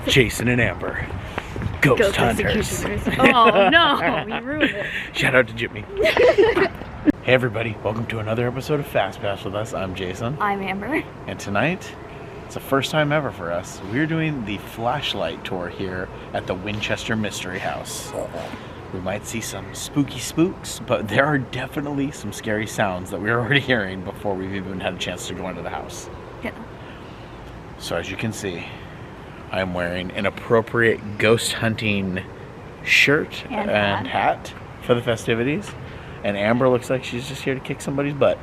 Jason and Amber, ghost hunters. Oh no, you ruined it. Shout out to Jimmy. Hey everybody, welcome to another episode of Fastpass with us. I'm Jason. I'm Amber. And tonight, it's the first time ever for us. We're doing the flashlight tour here at the Winchester Mystery House. We might see some spooky spooks, but there are definitely some scary sounds that we're already hearing before we've even had a chance to go into the house. Yeah. So as you can see, I'm wearing an appropriate ghost hunting shirt and hat for the festivities. And Amber looks like she's just here to kick somebody's butt.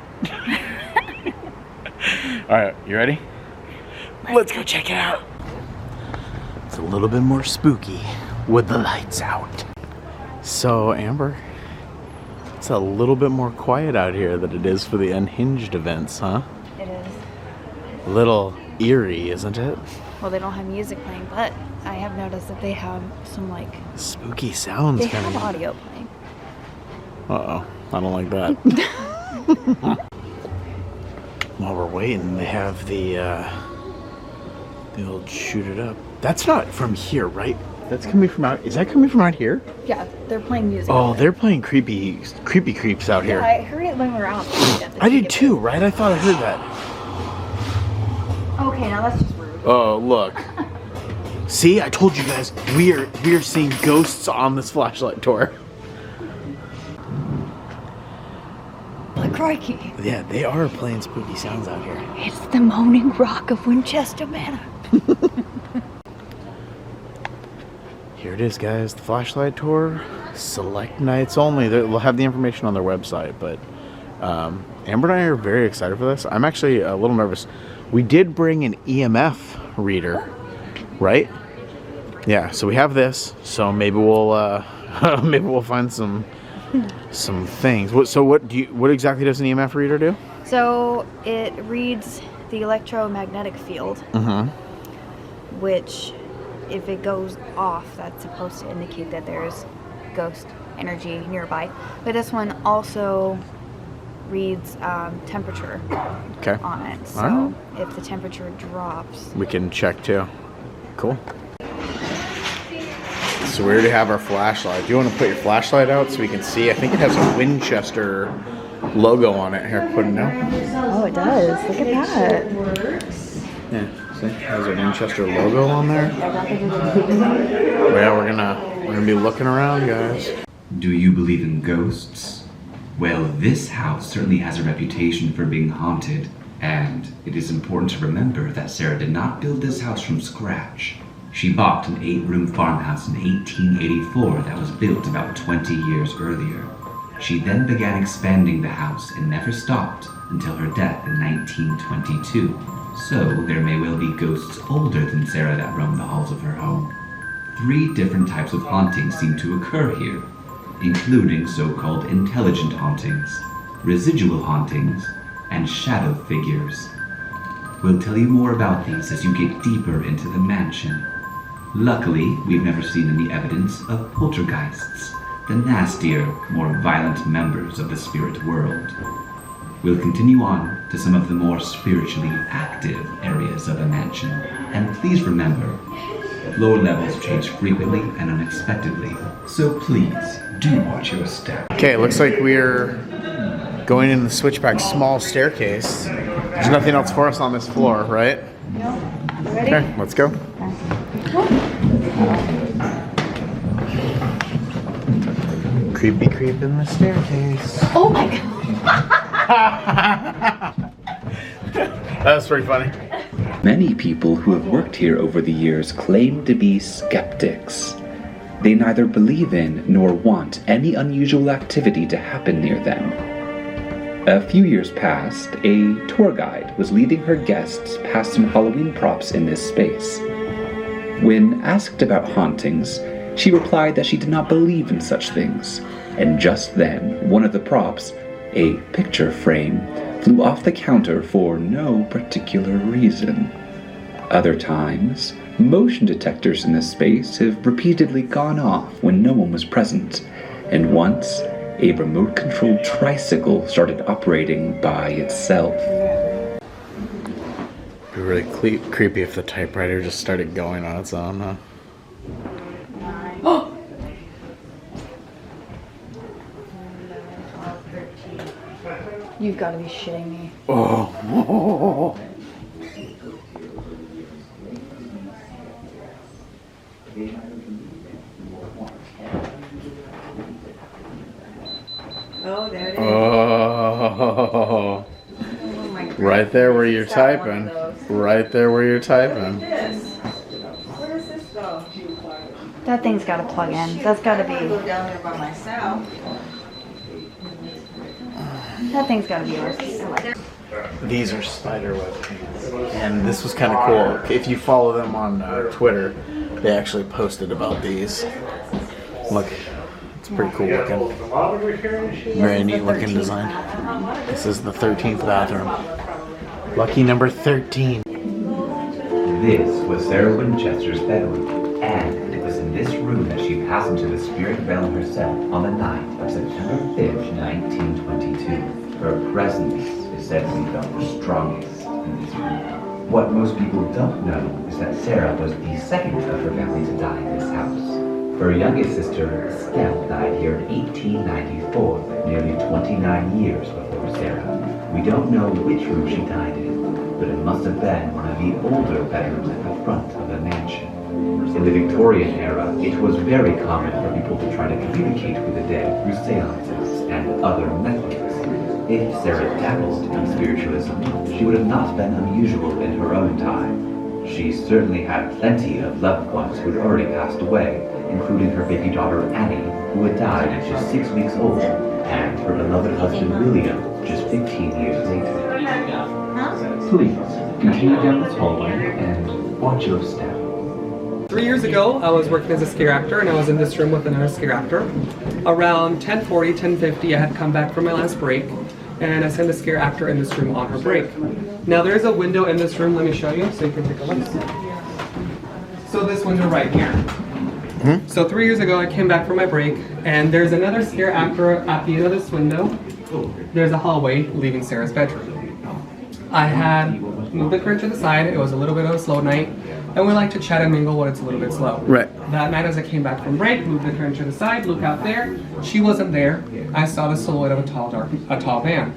Alright, you ready? Let's go check it out. It's a little bit more spooky with the lights out. So, Amber, it's a little bit more quiet out here than it is for the Unhinged events, huh? It is. A little eerie, isn't it? Well, they don't have music playing, but I have noticed that they have some, like... spooky sounds they coming. have audio playing. Uh-oh. I don't like that. While we're waiting, they have the old shoot it up. That's not from here, right? That's coming from out... Is that coming from out here? Yeah, they're playing music. Oh, they're playing creepy creeps out here. Yeah, I heard it when we were out. I did too, right? I thought I heard that. Okay, now that's just rude. Oh, look. See, I told you guys, we are seeing ghosts on this flashlight tour. Like crikey. Yeah, they are playing spooky sounds out here. It's the moaning rock of Winchester Manor. Here it is, guys. The flashlight tour. Select nights only. They'll have the information on their website, but Amber and I are very excited for this. I'm actually a little nervous. We did bring an EMF reader, right? Yeah, so we have this. So maybe we'll find some things. What exactly does an EMF reader do? So it reads the electromagnetic field, which, if it goes off, that's supposed to indicate that there's ghost energy nearby. But this one also reads temperature on it. So if the temperature drops, we can check too. Cool. So we already have our flashlight. Do you want to put your flashlight out so we can see? I think it has a Winchester logo on it. Here, put it now. Oh, it does. Look at that. Yeah, see? It has a Winchester logo on there. Yeah, we're gonna be looking around, guys. Do you believe in ghosts? Well, this house certainly has a reputation for being haunted, and it is important to remember that Sarah did not build this house from scratch. She bought an 8-room farmhouse in 1884 that was built about 20 years earlier. She then began expanding the house and never stopped until her death in 1922. So there may well be ghosts older than Sarah that roam the halls of her home. 3 different types of hauntings seem to occur here, including so-called intelligent hauntings, residual hauntings, and shadow figures. We'll tell you more about these as you get deeper into the mansion. Luckily, we've never seen any evidence of poltergeists, the nastier, more violent members of the spirit world. We'll continue on to some of the more spiritually active areas of the mansion. And please remember, lower levels change frequently and unexpectedly, so please do watch your step. Okay, looks like we're going in the switchback small staircase. There's nothing else for us on this floor, right? No. Ready? Okay, let's go. Creepy creep in the staircase. Oh my god. That was pretty funny. Many people who have worked here over the years claim to be skeptics. They neither believe in nor want any unusual activity to happen near them. A few years past, a tour guide was leading her guests past some Halloween props in this space. When asked about hauntings, she replied that she did not believe in such things, and just then, one of the props, a picture frame, flew off the counter for no particular reason. Other times, motion detectors in this space have repeatedly gone off when no one was present, and once, a remote-controlled tricycle started operating by itself. We really creepy if the typewriter just started going on its own, huh? Oh! You've got to be shitting me. Oh. Oh, there it is. Oh. Oh my God. Right there where you're It's got one typing. of those. Right there where you're typing. Where does this go? That thing's got to plug in. That's got to I go be. down there by myself. That thing's got to be yours. I like it. These are spiderweb pants, and this was kind of cool. If you follow them on Twitter, they actually posted about these. Look, it's pretty cool looking. Very neat looking design. This is the 13th bathroom. Lucky number 13. This was Sarah Winchester's bedroom, and it was in this room that she passed into the spirit realm herself on the night of September 5th, 1922. Her presence is said to be felt the strongest in this room. What most people don't know is that Sarah was the second of her family to die in this house. Her youngest sister, Estelle, died here in 1894, nearly 29 years before Sarah. We don't know which room she died in, but it must have been one of the older bedrooms at the front of the mansion. In the Victorian era, it was very common for people to try to communicate with the dead through seances and other methods. If Sarah dabbled in spiritualism, she would have not been unusual in her own time. She certainly had plenty of loved ones who had already passed away, including her baby daughter Annie, who had died at just 6 weeks old, and her beloved husband William just 15 years later. Please, continue down this hallway and watch your step. 3 years ago, I was working as a scare actor, and I was in this room with another scare actor. Around 10:40, 10:50, I had come back from my last break, and I sent a scare actor in this room on her break. Now, there's a window in this room. Let me show you so you can take a look. So this window right here. So 3 years ago, I came back from my break, and there's another scare actor at the end of this window. There's a hallway leaving Sarah's bedroom. I had moved the curtain to the side. It was a little bit of a slow night, and we like to chat and mingle when it's a little bit slow. Right. That night, as I came back from break, moved the curtain to the side, look out there. She wasn't there. I saw the silhouette of a tall man.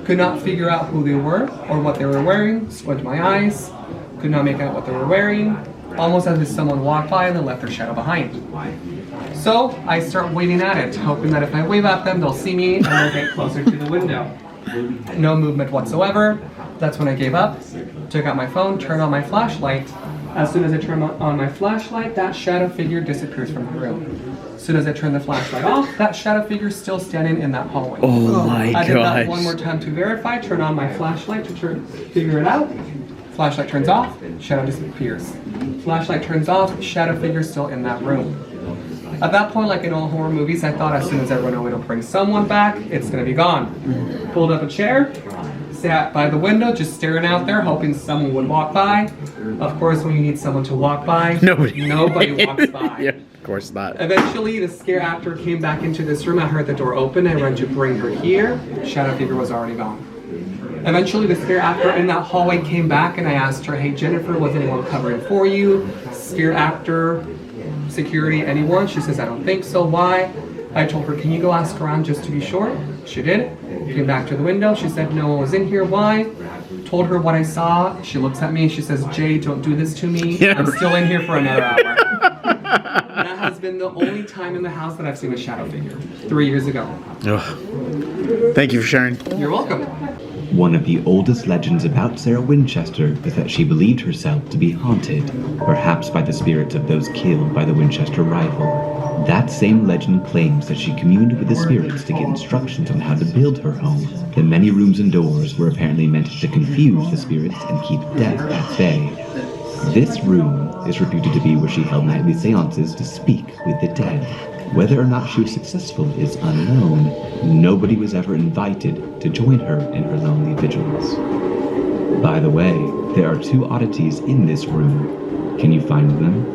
Could not figure out who they were or what they were wearing. Squinted my eyes. Could not make out what they were wearing. Almost as if someone walked by and then left their shadow behind. So I start waving at it, hoping that if I wave at them, they'll see me and they'll get closer to the window. No movement whatsoever. That's when I gave up, took out my phone, turned on my flashlight. As soon as I turn on my flashlight, that shadow figure disappears from the room. As soon as I turn the flashlight off, that shadow figure is still standing in that hallway. Oh my gosh. I did that one more time to verify, turn on my flashlight to figure it out. Flashlight turns off, shadow disappears. Flashlight turns off, shadow figure still in that room. At that point, like in all horror movies, I thought as soon as I run away to bring someone back, it's gonna be gone. Pulled up a chair, sat by the window, just staring out there, hoping someone would walk by. Of course, when you need someone to walk by, nobody walks by. Yeah, of course not. Eventually, the scare actor came back into this room. I heard the door open. I ran to bring her here. Shadow figure was already gone. Eventually, the scare actor in that hallway came back, and I asked her, "Hey, Jennifer, was anyone covering for you? Scare actor, security, anyone?" She says, "I don't think so. Why?" I told her, "Can you go ask around just to be sure?" She did. Came back to the window. She said, "No one was in here. Why?" Told her what I saw. She looks at me. She says, "Jay, don't do this to me. I'm still in here for another hour." That has been the only time in the house that I've seen a shadow figure. 3 years ago. Ugh. Thank you for sharing. You're welcome. One of the oldest legends about Sarah Winchester is that she believed herself to be haunted, perhaps by the spirits of those killed by the Winchester rifle. That same legend claims that she communed with the spirits to get instructions on how to build her home. The many rooms and doors were apparently meant to confuse the spirits and keep death at bay. This room is reputed to be where she held nightly seances to speak with the dead. Whether or not she was successful is unknown. Nobody was ever invited to join her in her lonely vigils. By the way, there are two oddities in this room. Can you find them?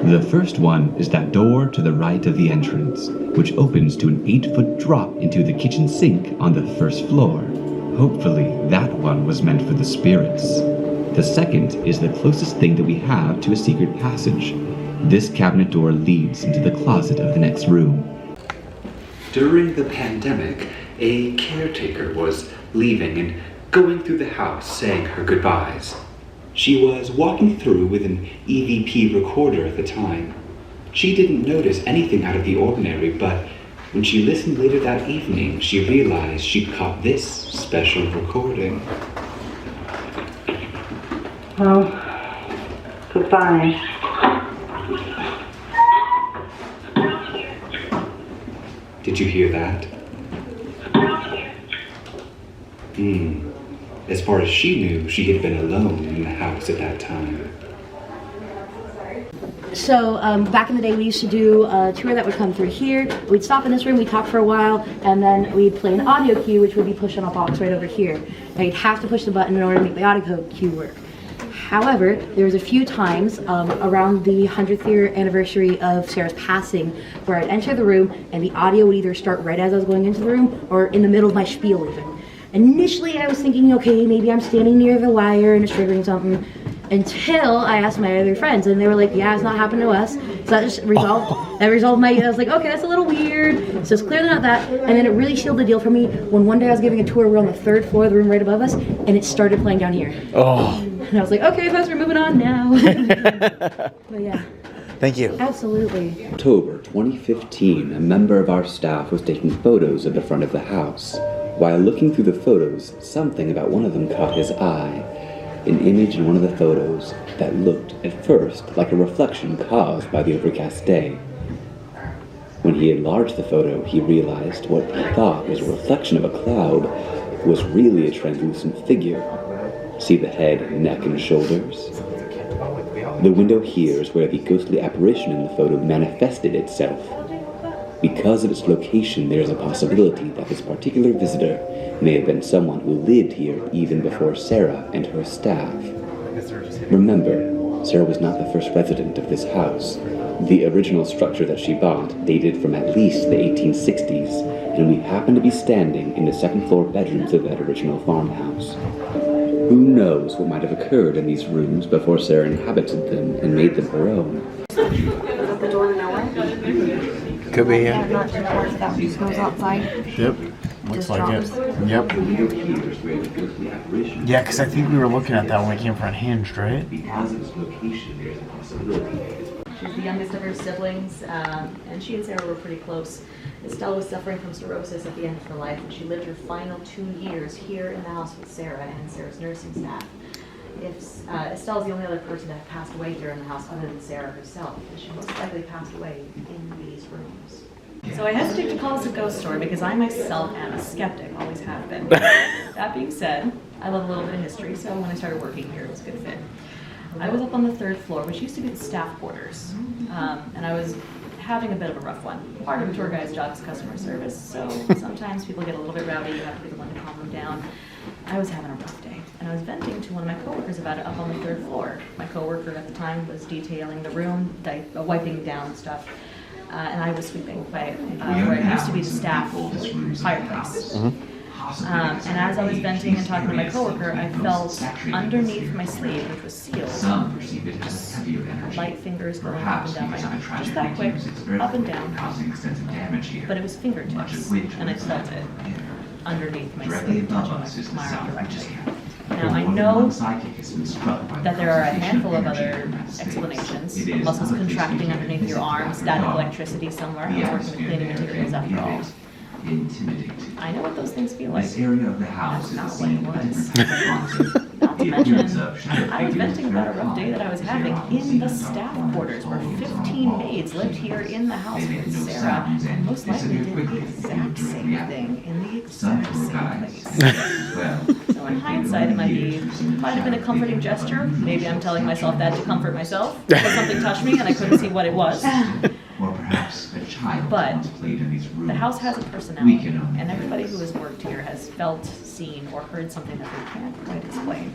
The first one is that door to the right of the entrance, which opens to an 8-foot drop into the kitchen sink on the first floor. Hopefully, that one was meant for the spirits. The second is the closest thing that we have to a secret passage. This cabinet door leads into the closet of the next room. During the pandemic, a caretaker was leaving and going through the house saying her goodbyes. She was walking through with an EVP recorder at the time. She didn't notice anything out of the ordinary, but when she listened later that evening, she realized she'd caught this special recording. Well, goodbye. Did you hear that? As far as she knew, she had been alone in the house at that time. So back in the day, we used to do a tour that would come through here. We'd stop in this room, we'd talk for a while, and then we'd play an audio cue, which would be pushed on a box right over here. Now you'd have to push the button in order to make the audio cue work. However, there was a few times around the 100th year anniversary of Sarah's passing where I'd enter the room and the audio would either start right as I was going into the room or in the middle of my spiel even. Initially, I was thinking, okay, maybe I'm standing near the wire and it's triggering something. Until I asked my other friends, and they were like, yeah, it's not happened to us. So that just resolved, I was like, okay, that's a little weird. So it's clearly not that. And then it really sealed the deal for me when one day I was giving a tour, we're on the 3rd floor of the room right above us, and it started playing down here. Oh. And I was like, okay, folks, we're moving on now. But yeah. Thank you. Absolutely. October 2015, a member of our staff was taking photos at the front of the house. While looking through the photos, something about one of them caught his eye. An image in one of the photos that looked, at first, like a reflection caused by the overcast day. When he enlarged the photo, he realized what he thought was a reflection of a cloud was really a translucent figure. See the head, neck, and shoulders? The window here is where the ghostly apparition in the photo manifested itself. Because of its location, there is a possibility that this particular visitor may have been someone who lived here even before Sarah and her staff. Remember, Sarah was not the first resident of this house. The original structure that she bought dated from at least the 1860s, and we happen to be standing in the 2nd floor bedrooms of that original farmhouse. Who knows what might have occurred in these rooms before Sarah inhabited them and made them her own? Is that the door to nowhere? Could be, Yeah, yeah. not to nowhere, so that just goes outside. Yep. Looks Just like drops. it. Yep. Yeah, because I think we were looking at that when we came from Unhinged, right? Because of its location, there is a possibility. She's the youngest of her siblings, and she and Sarah were pretty close. Estelle was suffering from cirrhosis at the end of her life, and she lived her final 2 years here in the house with Sarah and Sarah's nursing staff. Estelle's the only other person that passed away here in the house other than Sarah herself, and she most likely passed away in these rooms. So I hesitate to call this a ghost story because I myself am a skeptic, always have been. That being said, I love a little bit of history, so when I started working here, it was a good fit. I was up on the 3rd floor, which used to be the staff quarters, and I was having a bit of a rough one. Part of a tour guide's job is customer service, so sometimes people get a little bit rowdy, you have to be the one to calm them down. I was having a rough day, and I was venting to one of my coworkers about it up on the 3rd floor. My coworker at the time was detailing the room, wiping down stuff, and I was sweeping by where it used to be the staff fireplace. And as I was venting and talking to my coworker, I felt underneath my sleeve, which was sealed, just light fingers going up and down my arm. Just that quick, up and down. But it was fingertips, and I felt it underneath my sleeve, touching my arm directly. Now I know that there are a handful of other explanations. Muscles contracting underneath your arm, static electricity somewhere. I was working with cleaning materials after all. I know what those things feel like. This area of the house That's is not the what it same was. Not to mention, I was venting about a rough day that I was having in the staff quarters where 15 maids lived here in the house with Sarah and most likely did the exact same thing in the exact same place. So in hindsight, it might have been a comforting gesture. Maybe I'm telling myself that to comfort myself because something touched me and I couldn't see what it was. Or perhaps a child But once played in these rooms. the house has a personality, and everybody who has worked here has felt, seen, or heard something that they can't quite explain.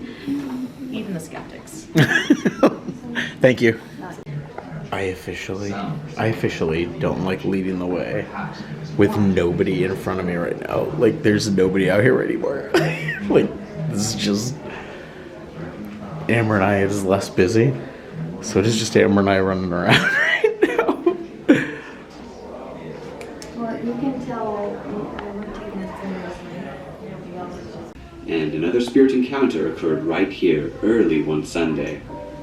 Even the skeptics. Thank you. I officially don't like leading the way with nobody in front of me right now. Like, there's nobody out here anymore. Like, this is just Amber and I is less busy. So it is just Amber and I running around right now. Well, you can tell And another spirit encounter occurred right here early one Sunday.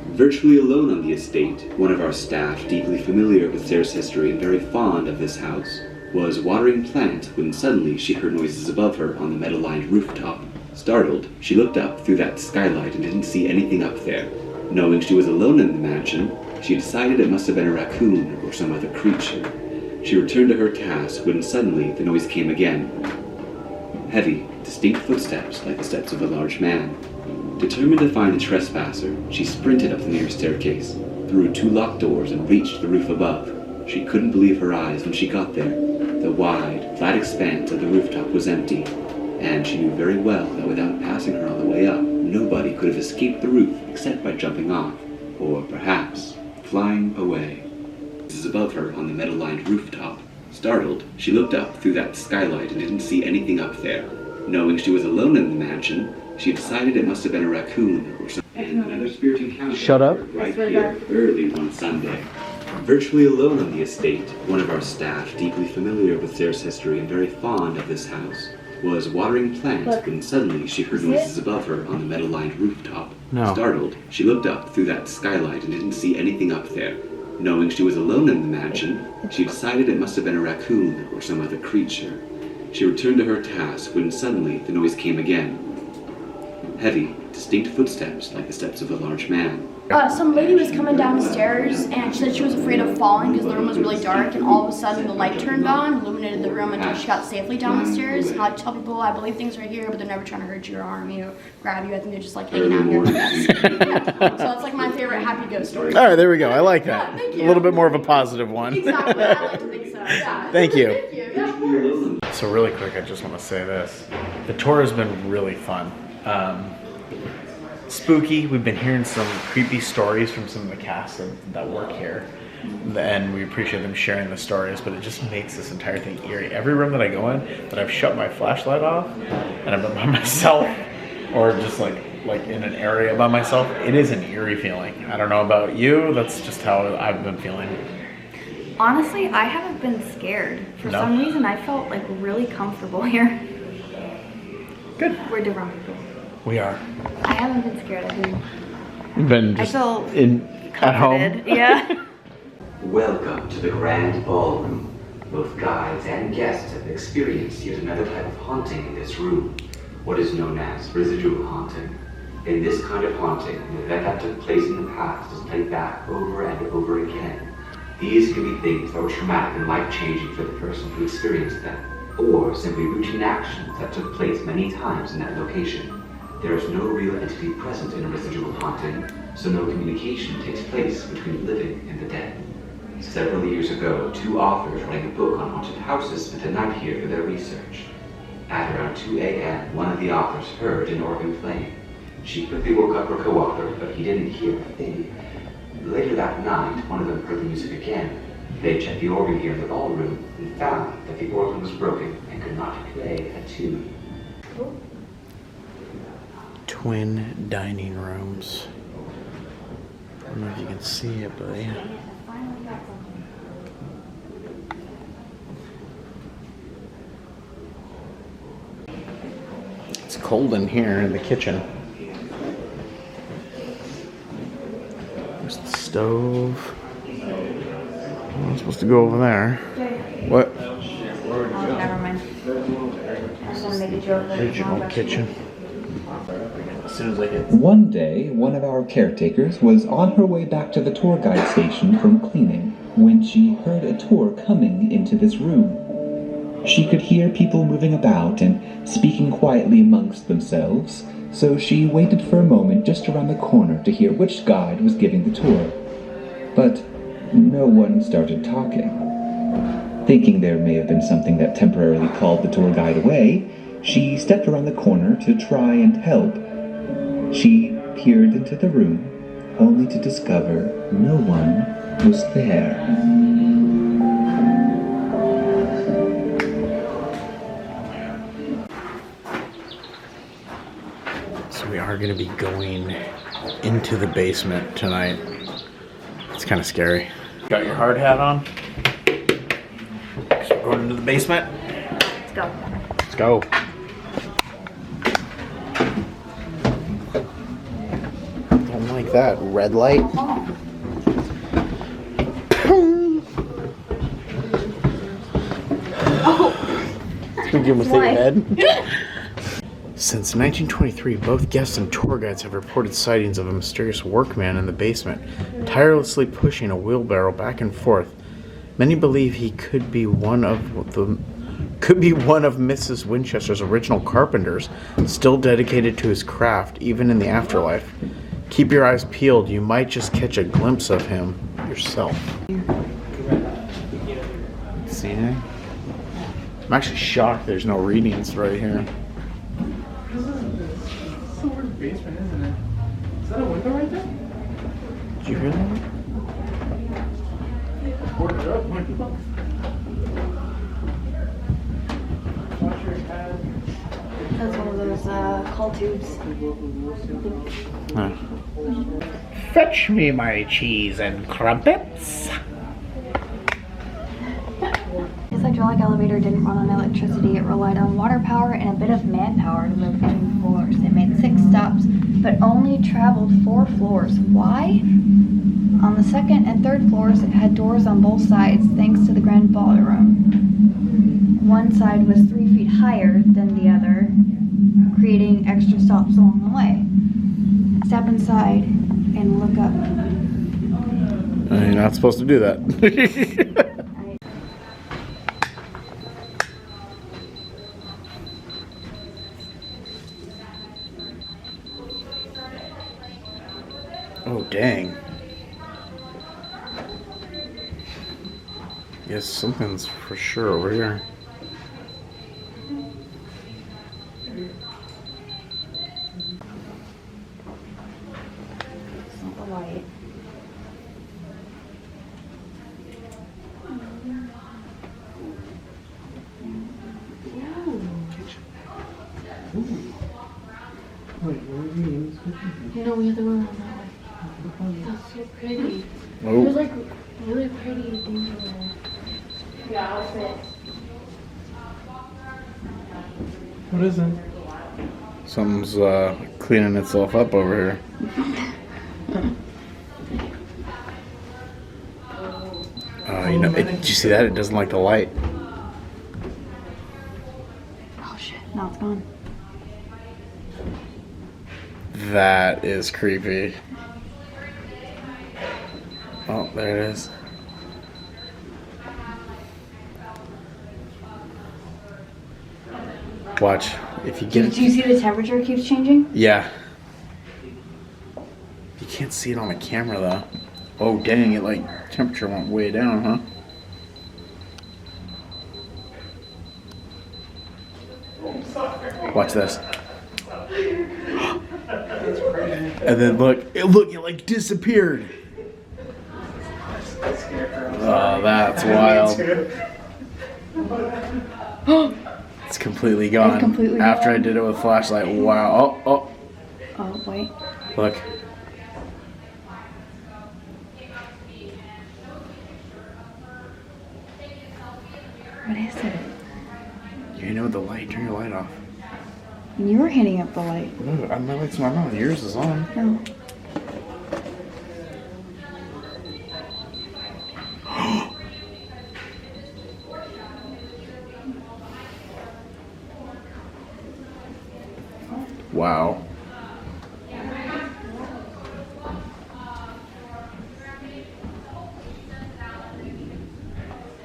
Virtually alone on the estate, one of our staff, deeply familiar with Sarah's history and very fond of this house, was watering plants when suddenly she heard noises above her on the metal-lined rooftop. Startled, she looked up through that skylight and didn't see anything up there. Knowing she was alone in the mansion, she decided it must have been a raccoon or some other creature. She returned to her task when suddenly the noise came again. Heavy, distinct footsteps like the steps of a large man. Determined to find the trespasser, she sprinted up the nearest staircase, through 2 locked doors and reached the roof above. She couldn't believe her eyes when she got there. The wide, flat expanse of the rooftop was empty, and she knew very well that without passing her on the way up, nobody could have escaped the roof except by jumping off, or perhaps flying away. This is above her on the metal-lined rooftop. Startled, she looked up through that skylight and didn't see anything up there. Knowing she was alone in the mansion, she decided it must have been a raccoon or something. And another spirit encounter. Shut up. Right here, early one Sunday. Virtually alone on the estate, one of our staff, deeply familiar with Sarah's history and very fond of this house, was watering plants when suddenly she heard noises above her on the metal-lined rooftop. No. Startled, she looked up through that skylight and didn't see anything up there. Knowing she was alone in the mansion, she decided it must have been a raccoon or some other creature. She returned to her task when suddenly the noise came again. Heavy, distinct footsteps like the steps of a large man. Some lady was coming down the stairs and she said she was afraid of falling because the room was really dark, and all of a sudden the light turned on, illuminated the room until she got safely down the stairs. And I tell people I believe things right here, but they're never trying to hurt your arm, grab you. I think they're just like hanging out here. Yeah. So it's like my favorite happy ghost story. All right, there we go. I like that. Yeah, thank you. A little bit more of a positive one. Exactly. I like to think so. Yeah. Thank you. Thank you. Yeah. So really quick, I just want to say this. The tour has been really fun. Spooky. We've been hearing some creepy stories from some of the cast that work here. And we appreciate them sharing the stories, but it just makes this entire thing eerie. Every room that I go in, that I've shut my flashlight off, and I'm by myself, or just like in an area by myself, it is an eerie feeling. I don't know about you, that's just how I've been feeling. Honestly, I haven't been scared. For some reason, I felt like really comfortable here. Good. We're different people. We are. I haven't been scared. I've been just I feel at home. Yeah. Welcome to the Grand Ballroom. Both guides and guests have experienced yet another type of haunting in this room, what is known as residual haunting. In this kind of haunting, an event that took place in the past is played back over and over again. These can be things that were traumatic and life-changing for the person who experienced them, or simply routine actions that took place many times in that location. There is no real entity present in a residual haunting, so no communication takes place between the living and the dead. Several years ago, 2 authors writing a book on haunted houses spent a night here for their research. At around 2 a.m., one of the authors heard an organ playing. She quickly woke up her co-author, but he didn't hear a thing. Later that night, one of them heard the music again. They checked the organ here in the ballroom and found that the organ was broken and could not play a tune. Twin dining rooms. I don't know if you can see it, but yeah. It's cold in here in the kitchen. There's the stove. I'm supposed to go over there. What? Oh, never mind. I was gonna make a joke. Original kitchen. As soon as I get. One day, one of our caretakers was on her way back to the tour guide station from cleaning when she heard a tour coming into this room. She could hear people moving about and speaking quietly amongst themselves, so she waited for a moment just around the corner to hear which guide was giving the tour. But no one started talking. Thinking there may have been something that temporarily called the tour guide away, she stepped around the corner to try and help. She peered into the room, only to discover no one was there. So we are going to be going into the basement tonight. It's kind of scary. Got your hard hat on? So we're going into the basement? Let's go. Let's go. Don't like that. Red light. Begin with your head. Since 1923, both guests and tour guides have reported sightings of a mysterious workman in the basement, tirelessly pushing a wheelbarrow back and forth. Many believe he could be one of Mrs. Winchester's original carpenters, still dedicated to his craft even in the afterlife. Keep your eyes peeled, you might just catch a glimpse of him yourself. See anything? I'm actually shocked there's no readings right here. This is a weird basement, isn't it? Is that a window right there? Did you hear that? That's one of those call tubes. Huh. Fetch me my cheese and crumpets. This hydraulic elevator didn't run on electricity. It relied on water power and a bit of manpower to move between floors. It made 6 stops, but only traveled 4 floors. Why? On the 2nd and 3rd floors, it had doors on both sides, thanks to the grand ballroom. One side was 3 feet higher than the other, creating extra stops along the way. Step inside and look up. You're not supposed to do that. Oh, dang. Yes, something's for sure over here. It's not the light. You know, we have to go around that way. That's so pretty. Oh. There's like really pretty things over there. Yeah, I'll fit. What is it? Something's cleaning itself up over here. Did you see that? It doesn't like the light. Oh shit, now it's gone. That is creepy. Oh, there it is. Watch. If you get it. Do you see the temperature keeps changing? Yeah. You can't see it on the camera though. Oh dang, it like temperature went way down, huh? Watch this. And then look, it like disappeared. Oh, that's wild. It's completely gone. It's completely After gone. I did it with flashlight. Wow. Oh. Oh, wait. Look. What is it? You hit it with the light. Turn your light off. You were hitting up the light. No, my light's not on. Yours is on. No. Wow.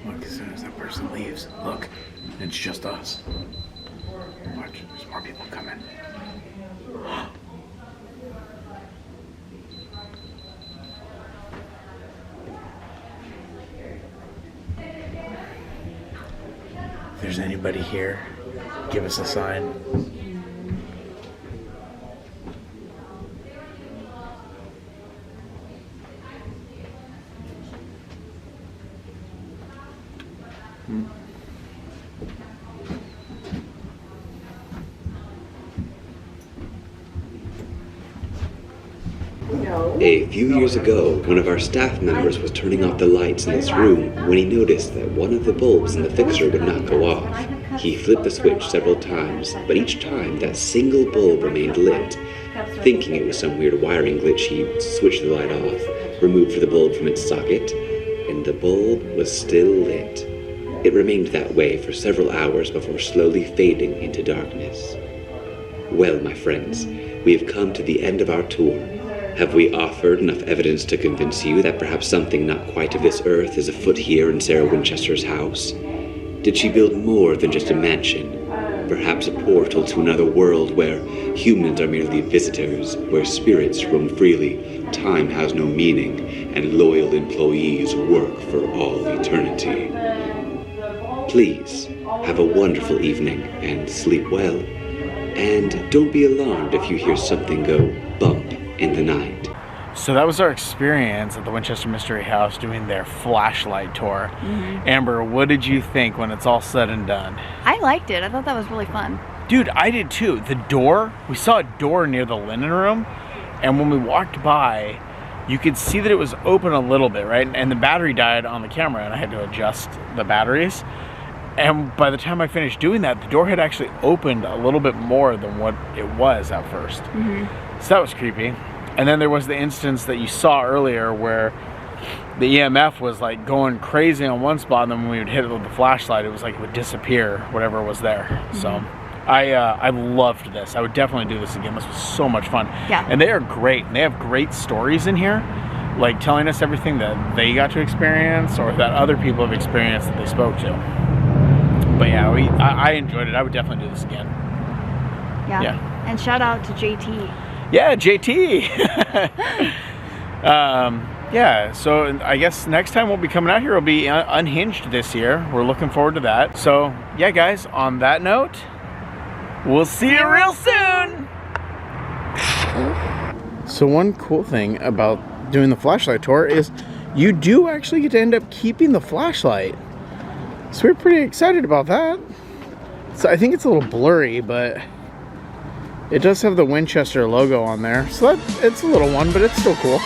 Look, as soon as that person leaves, look, it's just us. Watch, there's more people coming. If there's anybody here, give us a sign. A few years ago, one of our staff members was turning off the lights in this room when he noticed that one of the bulbs in the fixture would not go off. He flipped the switch several times, but each time that single bulb remained lit. Thinking it was some weird wiring glitch, he switched the light off, removed the bulb from its socket, and the bulb was still lit. It remained that way for several hours before slowly fading into darkness. Well, my friends, we have come to the end of our tour. Have we offered enough evidence to convince you that perhaps something not quite of this earth is afoot here in Sarah Winchester's house? Did she build more than just a mansion? Perhaps a portal to another world where humans are merely visitors, where spirits roam freely, time has no meaning, and loyal employees work for all eternity. Please, have a wonderful evening and sleep well. And don't be alarmed if you hear something go bump in the night. So that was our experience at the Winchester Mystery House doing their flashlight tour. Amber, what did you think when it's all said and done? I liked it. I thought that was really fun. Dude, I did too. The door, we saw a door near the linen room, and when we walked by, you could see that it was open a little bit, right? And the battery died on the camera, and I had to adjust the batteries. And by the time I finished doing that, the door had actually opened a little bit more than what it was at first. So that was creepy. And then there was the instance that you saw earlier where the EMF was like going crazy on one spot, and then when we would hit it with the flashlight, it was like it would disappear, whatever was there. So I loved this. I would definitely do this again. This was so much fun. Yeah. And they are great. And they have great stories in here, like telling us everything that they got to experience or that other people have experienced that they spoke to. But yeah, I enjoyed it. I would definitely do this again. Yeah. And shout out to JT. Yeah, JT. Yeah, so I guess next time we'll be coming out here will be Unhinged this year. We're looking forward to that. So yeah, guys, on that note, we'll see you real soon. So one cool thing about doing the flashlight tour is you do actually get to end up keeping the flashlight. So we're pretty excited about that. So I think it's a little blurry, but it does have the Winchester logo on there. So it's a little one, but it's still cool.